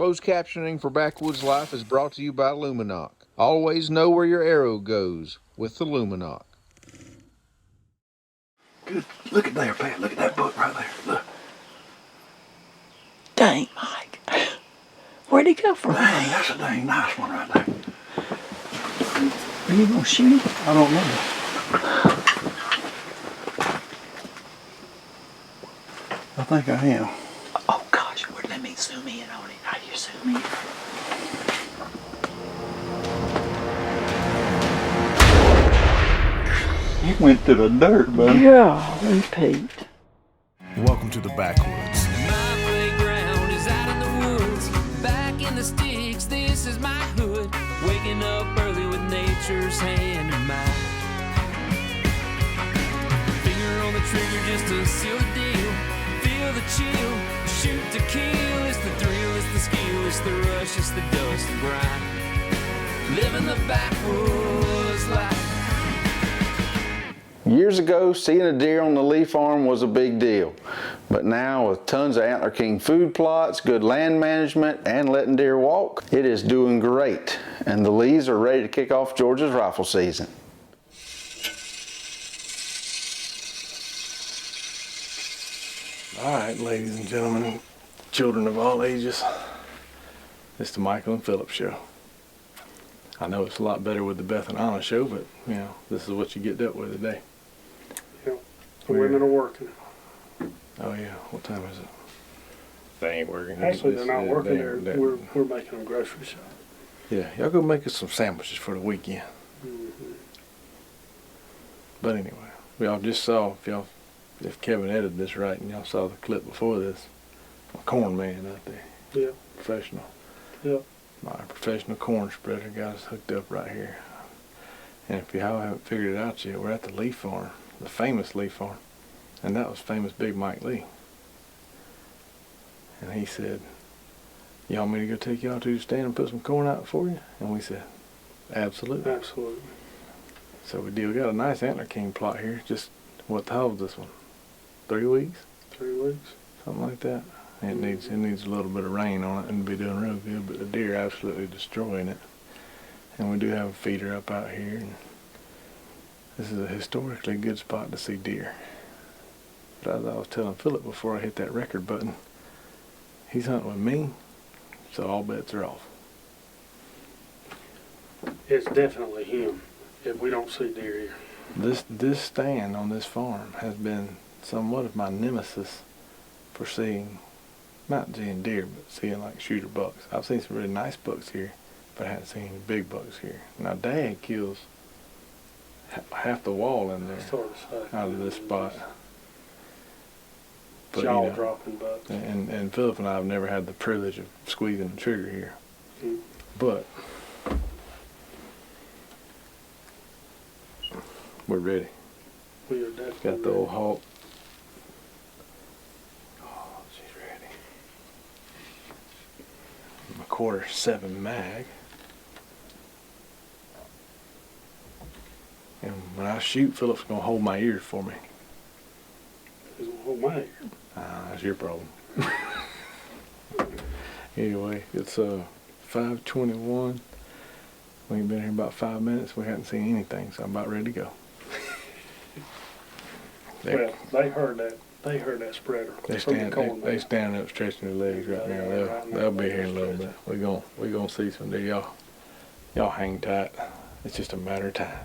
Closed captioning for Backwoods Life is brought to you by Luminoc. Always know where your arrow goes with the Luminoc. Good. Look at there, Pat. Look at that book right there. Look. Dang, Mike. Where'd he go from? Dang, that's a dang nice one right there. Are you gonna shoot him? I don't know. I think I am. Oh gosh, let me zoom in on it. How do you zoom in? You went to the dirt, buddy. Yeah, repeat. Welcome to the Backwoods. My playground is out in the woods, back in the sticks, this is my hood. Waking up early with nature's hand in mine. Finger on the trigger just to seal the deal. Feel the chill, shoot to kill. It's the thrill, it's the skill, it's the rush, it's the dust and grind. Living the backwoods life. Years ago, seeing a deer on the Lee farm was a big deal. But now, with tons of Antler King food plots, good land management, and letting deer walk, it is doing great. And the Lees are ready to kick off Georgia's rifle season. All right, ladies and gentlemen, children of all ages, it's the Michael and Philip show. I know it's a lot better with the Beth and Anna show, but, you know, this is what you get dealt with today. Yeah, the women are working. Oh, yeah. What time is it? They ain't working. Actually, they're not working. We're making them grocery shop. Yeah, y'all go make us some sandwiches for the weekend. Mm-hmm. But anyway, we all just saw, if Kevin edited this right and y'all saw the clip before this, a corn man out there. Yeah. Professional. Yeah. My professional corn spreader got us hooked up right here. And if you haven't figured it out yet, we're at the Lee farm, the famous Lee farm. And that was famous Big Mike Lee. And he said, "You want me to go take y'all to the stand and put some corn out for you?" And we said, absolutely. Absolutely. So we did. We got a nice Antler King plot here. Just, what the hell was this one? 3 weeks? 3 weeks. Something like that. It needs a little bit of rain on it and be doing real good, but the deer are absolutely destroying it. And we do have a feeder up out here, and this is a historically good spot to see deer. But as I was telling Philip before I hit that record button, he's hunting with me, so all bets are off. It's definitely him if we don't see deer here. This stand on this farm has been somewhat of my nemesis for seeing, not seeing deer, but seeing like shooter bucks. I've seen some really nice bucks here, but I haven't seen any big bucks here. Now Dad kills half the wall in there out of this spot. But, Jaw you know, dropping bucks. and Philip and I have never had the privilege of squeezing the trigger here. But we're ready. We are definitely Got the old ready. Hawk. Oh, she's ready. My .7 mag. And when I shoot, Philip's gonna hold my ears for me. He's gonna hold my ear. That's your problem. Anyway, it's 5:21. We ain't been here about 5 minutes. We haven't seen anything, so I'm about ready to go. Well, they heard that. They heard that spreader. They standing up stretching their legs right now. They'll be here in a little bit. We're gonna see some deer. Y'all hang tight. It's just a matter of time.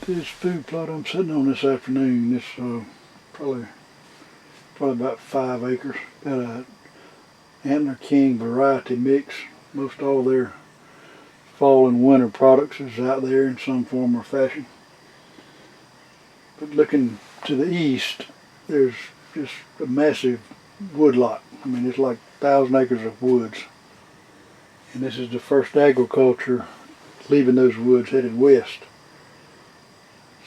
This food plot I'm sitting on this afternoon, this probably about 5 acres. Got a Antler King variety mix. Most all their fall and winter products is out there in some form or fashion. But looking to the east, there's just a massive woodlot. I mean, it's like 1,000 acres of woods. And this is the first agriculture leaving those woods headed west.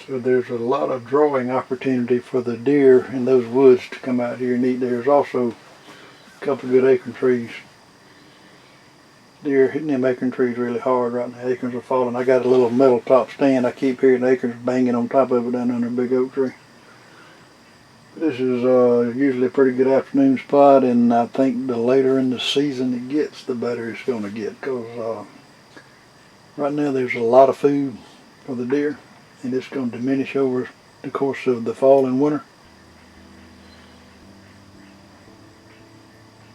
So there's a lot of drawing opportunity for the deer in those woods to come out here and eat. There's also a couple of good acorn trees. deer hitting them acorn trees really hard right now. The acorns are falling. I got a little metal top stand. I keep hearing acorns banging on top of it down under a big oak tree. This is usually a pretty good afternoon spot, and I think the later in the season it gets, the better it's going to get, because right now there's a lot of food for the deer, and it's going to diminish over the course of the fall and winter.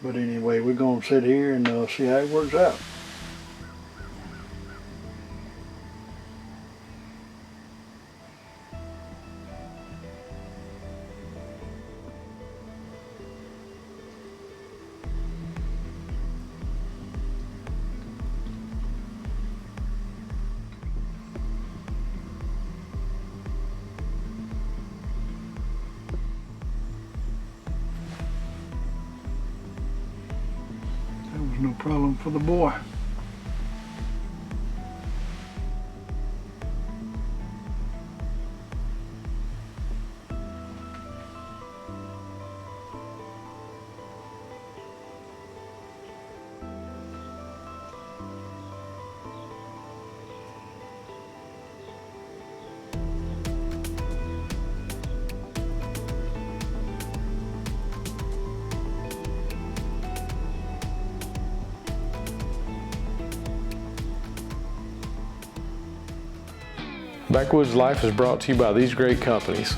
But anyway, we're going to sit here and see how it works out. No problem for the boy. Backwoods Life is brought to you by these great companies: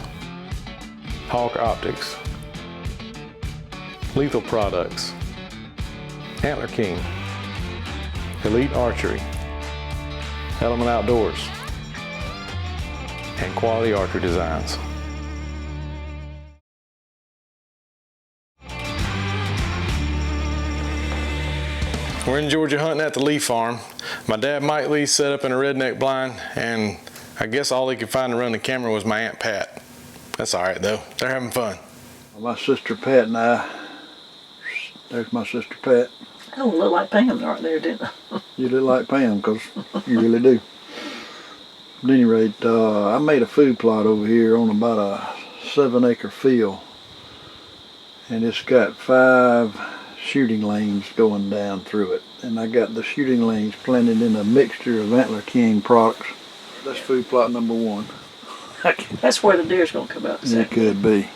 Hawk Optics, Lethal Products, Antler King, Elite Archery, Element Outdoors, and Quality Archery Designs. We're in Georgia hunting at the Lee farm. My dad Mike Lee set up in a redneck blind, and I guess all he could find to run the camera was my Aunt Pat. That's all right though, they're having fun. My sister Pat and I, there's my sister Pat. I don't look like Pam right there, didn't I? You look like Pam, because you really do. At any rate, I made a food plot over here on about a 7-acre field, and it's got 5 shooting lanes going down through it, and I got the shooting lanes planted in a mixture of Antler King products. That's food plot number 1. That's where the deer's gonna come out. It could be.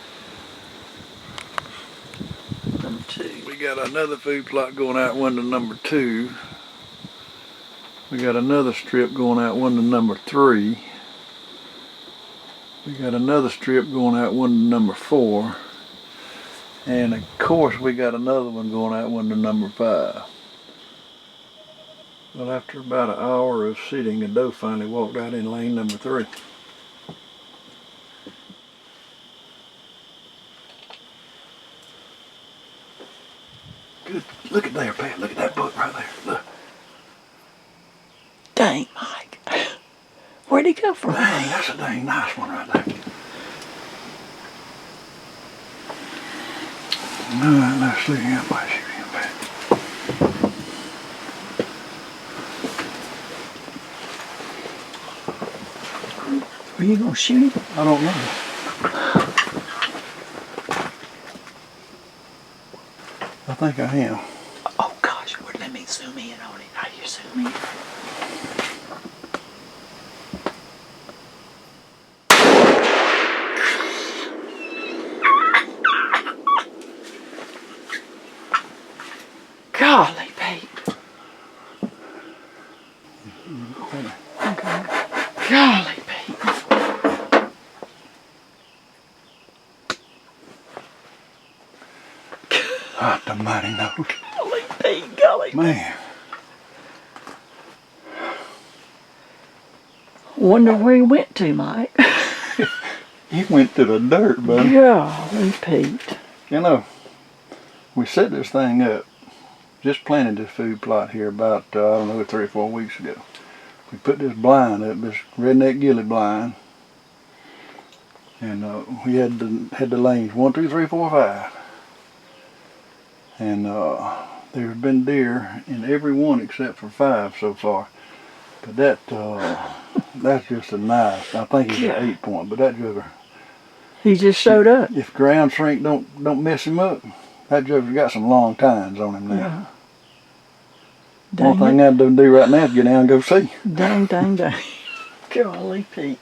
Number 2. We got another food plot going out window number 2. We got another strip going out window number 3. We got another strip going out window number 4. And of course we got another one going out window number 5. Well, after about an hour of sitting, the doe finally walked out in lane number 3. Good. Look at there, Pat. Look at that buck right there. Look. Dang, Mike. Where'd he come from? Dang, that's a dang nice one right there. Alright, let's see how I shoot him back. Are you gonna shoot him? I don't know. I think I am. Oh gosh, let me zoom in on it. How do you zoom in? Golly, Pete. Okay. Golly, Pete. Ah, the mighty nose. Golly, Pete. Golly. Man. Wonder where he went to, Mike. He went to the dirt, buddy. Golly, Pete. You know, we set this thing up, just planted this food plot here about, I don't know, 3 or 4 weeks ago. We put this blind up, this redneck ghillie blind, and we had the lanes 1, 2, 3, 4, 5. And there's been deer in every one except for 5 so far. But that's just a nice, I think he's an 8-point, but that jugger. He just showed up. If ground shrink don't mess him up, that jugger's got some long tines on him now. One thing I do right now is get down and go see. Dang, dang, dang. Golly, Pete.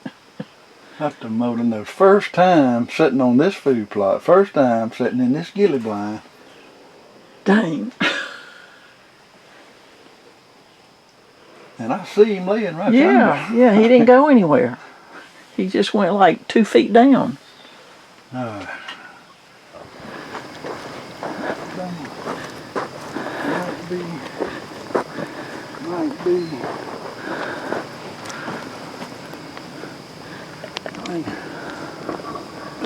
That's the molding those. First time sitting on this food plot. First time sitting in this gilly blind. Dang. And I see him laying right there. Yeah, he didn't go anywhere. He just went like 2 feet down. Might be.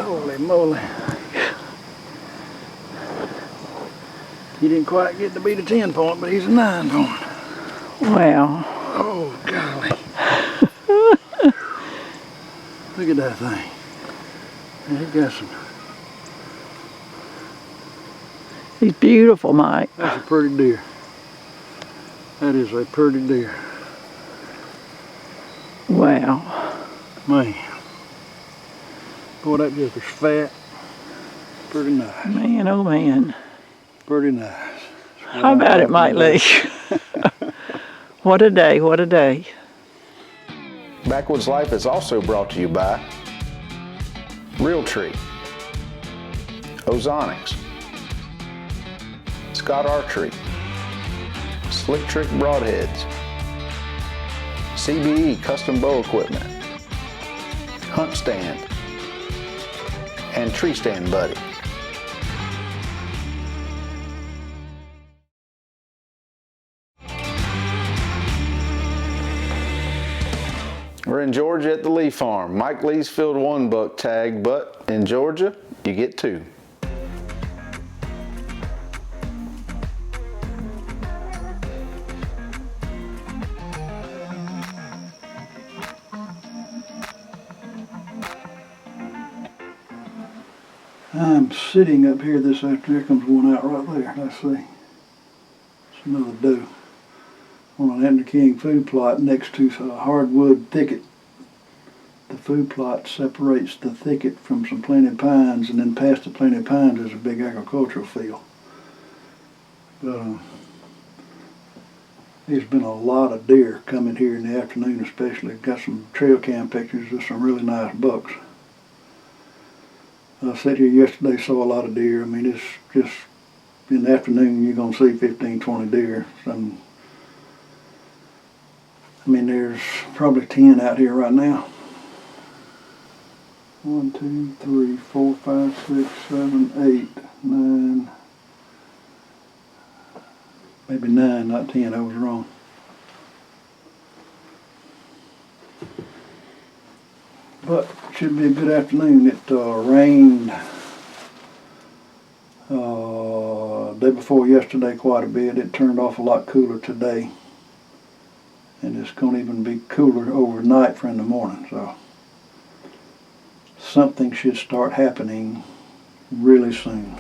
Holy moly. He didn't quite get to be the 10 point, but he's a 9 point. Wow. Oh, golly. Look at that thing. And he got some. He's beautiful, Mike. That's a pretty deer. That is a pretty deer. Wow. Man. Boy, that just was fat. Pretty nice. Man, oh man. Pretty nice. How about it, Mike Lee? What a day, what a day. Backwoods Life is also brought to you by Realtree, Ozonics, Scott Archery, Slick Trick Broadheads, CBE Custom Bow Equipment, Hunt Stand, and Tree Stand Buddy. We're in Georgia at the Lee Farm. Mike Lee's filled 1 buck tag, but in Georgia, you get 2. I'm sitting up here this afternoon. Here comes one out right there. Let's see. It's another doe on an anfter king food plot next to a hardwood thicket. The food plot separates the thicket from some planted pines, and then past the planted pines is a big agricultural field. But there's been a lot of deer coming here in the afternoon, especially. Got some trail cam pictures of some really nice bucks. I sat here yesterday, saw a lot of deer. I mean, it's just in the afternoon you're going to see 15, 20 deer. I mean, there's probably 10 out here right now. 1, 2, 3, 4, 5, 6, 7, 8, 9. Maybe 9, not 10. I was wrong. But it should be a good afternoon. It rained day before yesterday quite a bit. It turned off a lot cooler today. And it's going to even be cooler overnight for in the morning. So something should start happening really soon.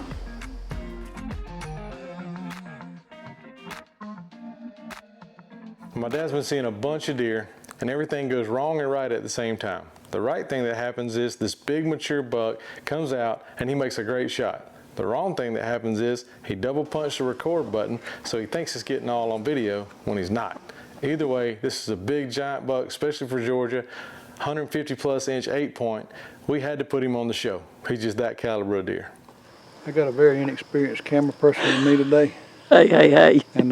My dad's been seeing a bunch of deer, and everything goes wrong and right at the same time. The right thing that happens is this big mature buck comes out and he makes a great shot. The wrong thing that happens is he double punched the record button, so he thinks it's getting all on video when he's not. Either way, this is a big giant buck, especially for Georgia, 150 plus inch 8-point. We had to put him on the show. He's just that caliber of deer. I got a very inexperienced camera person with me today. Hey. And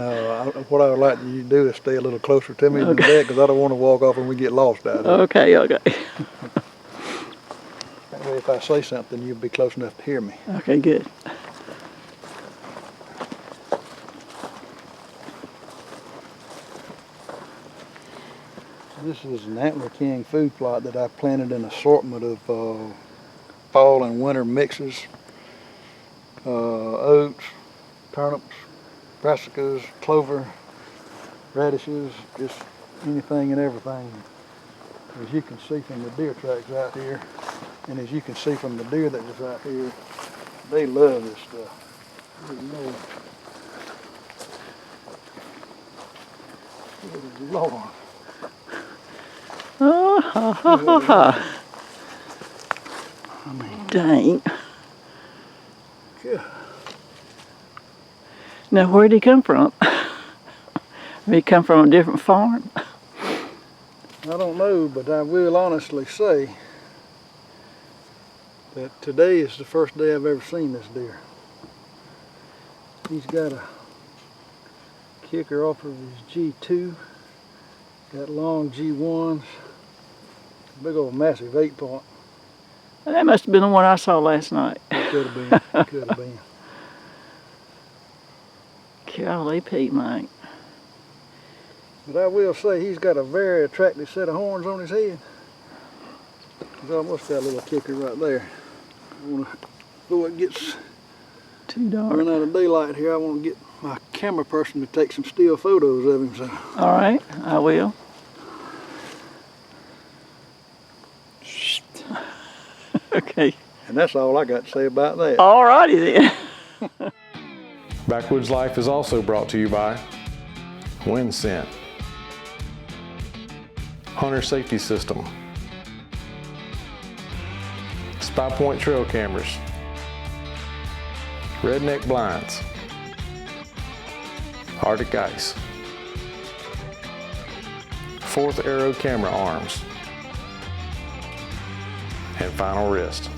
what I would like you to do is stay a little closer to me than that, because I don't want to walk off and we get lost out there. Okay. That way if I say something, you'll be close enough to hear me. Okay, good. This is an antler king food plot that I planted an assortment of fall and winter mixes. Oats, turnips, brassicas, clover, radishes, just anything and everything. As you can see from the deer tracks out here, and as you can see from the deer that was out here, they love this stuff. Good Lord. Oh, ha, ha, ha, ha. I mean, Dang. good. Now, where'd he come from? He come from a different farm? I don't know, but I will honestly say that today is the first day I've ever seen this deer. He's got a kicker off of his G2, got long G1s, big old massive 8-point. That must have been the one I saw last night. Could have been, could have been. Golly Pete, Mike. But I will say he's got a very attractive set of horns on his head. He's almost got a little kicker right there. Before it gets Too dark. run out of daylight here, I want to get my camera person to take some still photos of him. So. All right, I will. Okay. And that's all I got to say about that. All righty then. Backwoods Life is also brought to you by Wind Scent, Hunter Safety System, Spy Point Trail Cameras, Redneck Blinds, Arctic Ice, Fourth Arrow Camera Arms, and Final Wrist.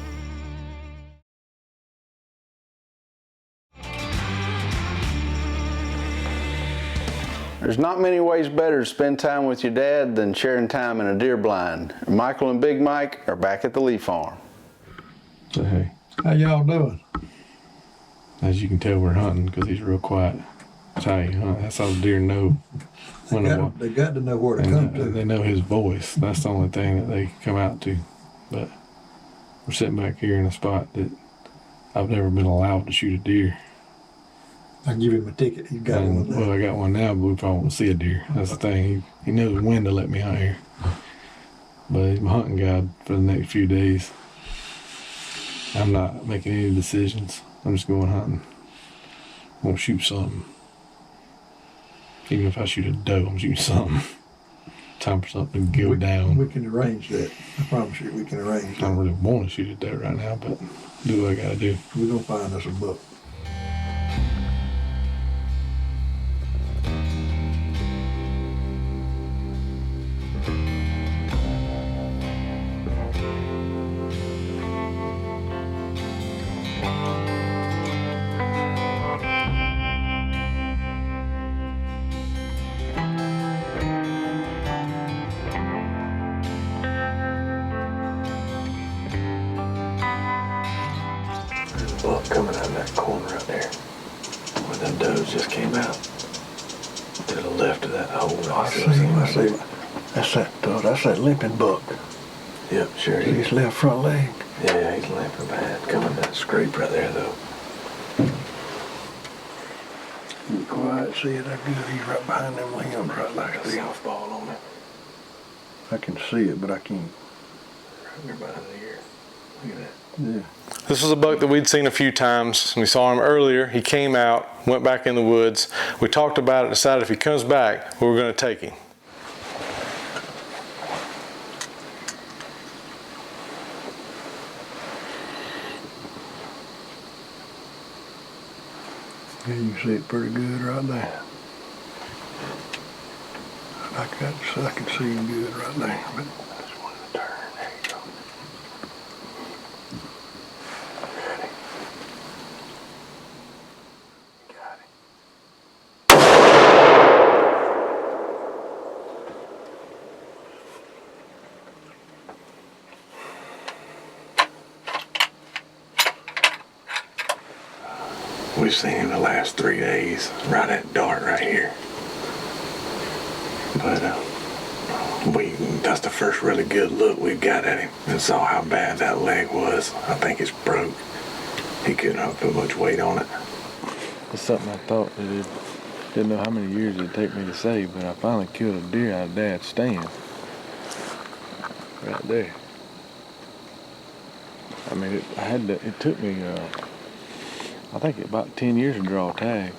There's not many ways better to spend time with your dad than sharing time in a deer blind. Michael and Big Mike are back at the Lee farm. So hey, How y'all doing? as you can tell, we're hunting because he's real quiet. That's how you hunt. That's how the deer know when to walk. They got to know where to And come to. they know his voice. That's the only thing that they come out to. But we're sitting back here in a spot that I've never been allowed to shoot a deer. I give him a ticket. He's got And, well, I got one now, but we probably won't see a deer. That's the thing. He knows when to let me hunt here. But he's my hunting guide for the next few days. I'm not making any decisions. I'm just going hunting. I'm gonna shoot something. Even if I shoot a doe, I'm shooting something. Time for something to go down. We can arrange that. I promise you, we can arrange I don't really want to shoot a doe right now, but do what I gotta do. We're gonna find us a buck. Buck coming out of that corner right there, where them does just came out. To the left of that hole. I see. That's that limping buck. Yep, sure. See his left front leg. Yeah, he's limping bad. Coming that scrape right there, though. Be quiet, see it that good. He's right behind them limbs, right like Got a this. softball on me. I can see it, but I can't. Right there behind the ear. Look at that. Yeah. This was a buck that we'd seen a few times. We saw him earlier. He came out, went back in the woods. We talked about it, decided if he comes back, we were going to take him. Yeah, you can see it pretty good right there. I can see him good right there. But I just wanted to turn. There you go. Ready? Got it. We've seen him the last 3 days, right at dark right here. But that's the first really good look we got at him and saw how bad that leg was. I think it's broke. He couldn't have put much weight on it. It's something I thought that it didn't know how many years it'd take me to say, but I finally killed a deer out of Dad's stand. Right there. I mean, it took me, I think about 10 years to draw a tag.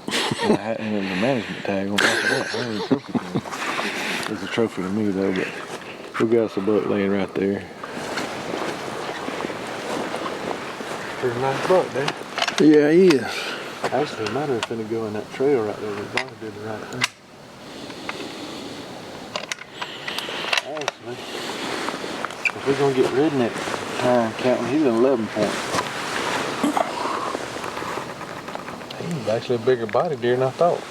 And it was a management tag on top of that. That was a trophy to me. It was a trophy to me though, but we got us a buck laying right there. Pretty nice buck, Dad. yeah, he is. Actually, it matter if it's gonna go in that trail right there. We probably did the right thing. we're gonna get redneck time counting. He's an 11 point. He's actually a bigger body deer than I thought.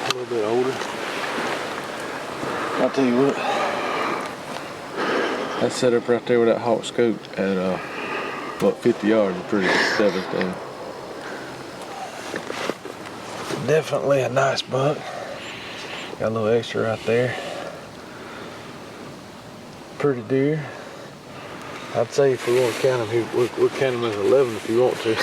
A little bit older. I'll tell you what. That setup right there with that hawk scope at about 50 yards is pretty devastating. Definitely a nice buck. Got a little extra right there. Pretty deer. I'd say if we want to count him, we'll count him as 11 if you want to.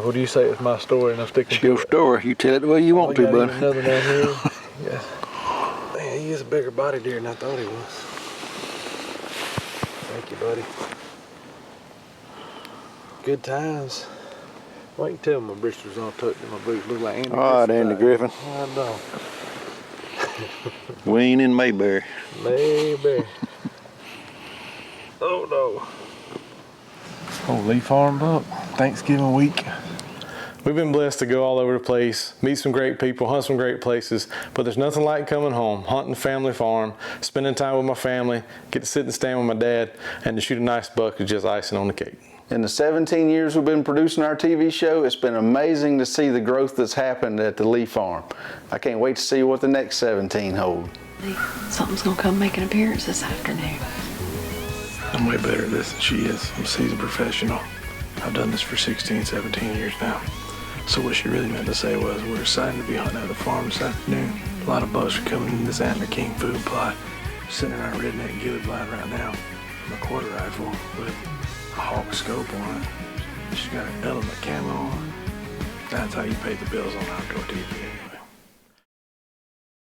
What do you say with my story and I'm sticking It's your story. You tell it the way you want to, bud. Another down here. Yeah. Man, he is a bigger body deer than I thought he was. Thank you, buddy. Good times. Why you tell me my bristles all tucked in my boots? Look like Andy Griffin. All right, Andy Griffin. I know. Wayne and Mayberry. Maybe. Oh no. Oh, Lee Farm buck. Thanksgiving week. We've been blessed to go all over the place, meet some great people, hunt some great places, but there's nothing like coming home, hunting family farm, spending time with my family, get to sit and stand with my dad, and to shoot a nice buck is just icing on the cake. In the 17 years we've been producing our TV show, it's been amazing to see the growth that's happened at the Lee Farm. I can't wait to see what the next 17 hold. Something's gonna come make an appearance this afternoon. I'm way better at this than she is. I'm a seasoned professional. I've done this for 16, 17 years now. So what she really meant to say was, we're excited to be hunting at the farm this afternoon. A lot of bucks are coming in this Antler King food plot. We're sitting in our redneck ghillie blind right now. My quarter rifle with a hawk scope on it. She's got an element camo on. That's how you pay the bills on outdoor TV.